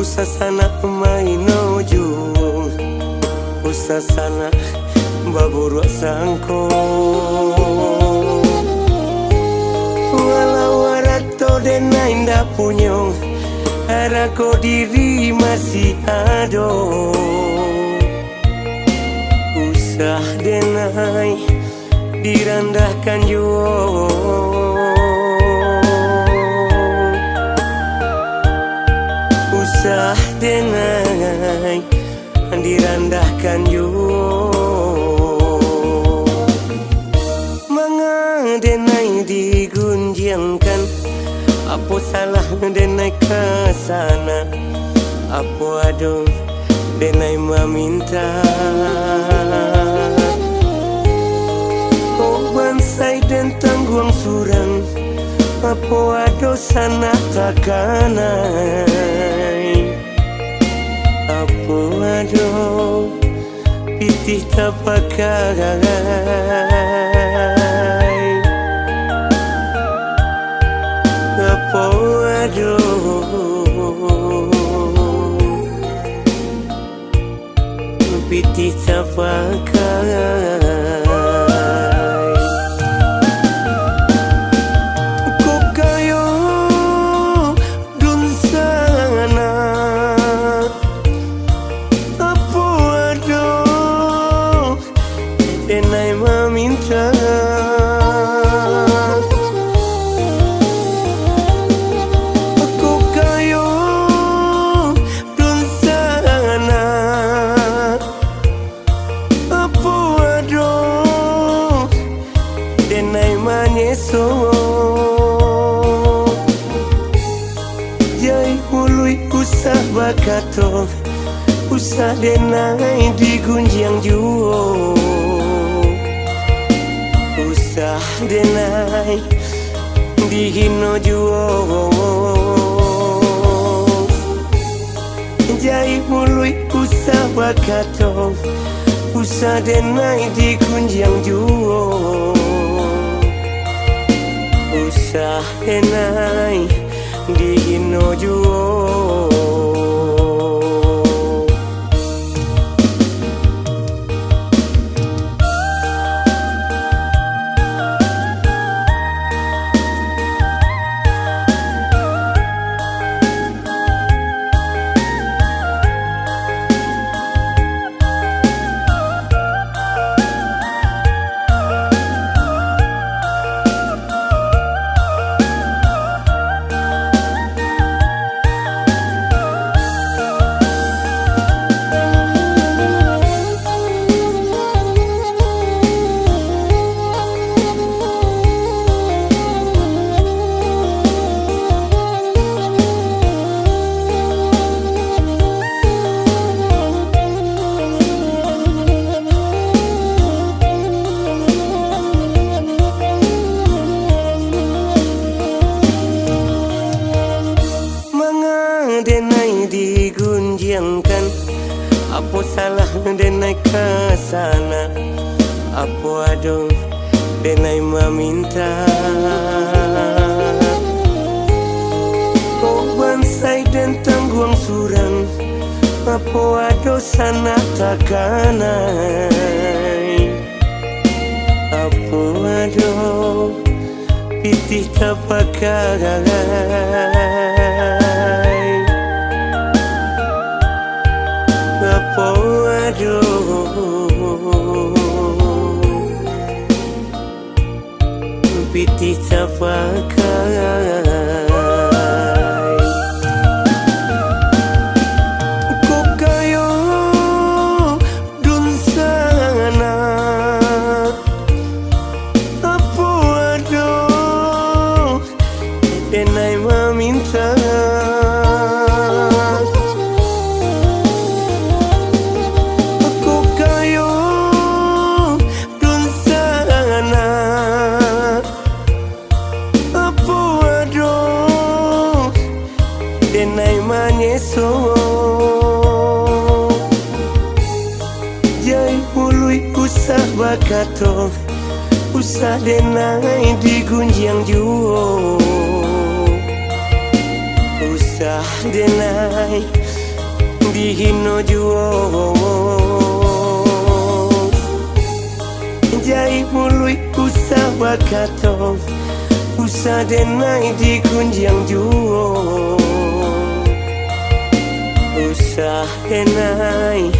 Usasana mainoju, usasana baburu sangko. Walau warato denai ndak punya, harako diri masih ada. Usah denai direndahkan jua. Usah denai direndahkan jua. Manga denai digunjangkan, apa salah denai kesana, apa ada denai meminta. Oh bansai dan tangguang surang, apa ada sana takanai. Apa ada pitih tak pakai. Apa ada pitih tak pakai. Denai meminta, aku kayo dun sana. Apa ada denai manyeso, jaiului usah bakato, usah denai digunjang juo. Usah denai dihino juo. Jaiului usah bakato, usah denai dikunjang juo. Usah denai dihino juo. Denai digunjangkan, apa salah denai kesana, apa ada denai meminta. Kau bansai dan tangguang surang, apa ada sana takanai. Apa ada pitih tak pakai. Apa ada pitih tak pakai. Kau kayo dun sana, apa ada denai meminta. Denai manyeso, jaiului usah bakato, usah denai digunjang juo. Usah denai dihino juo Jai mului usah bakato Usah denai di kunjang juo Usah denai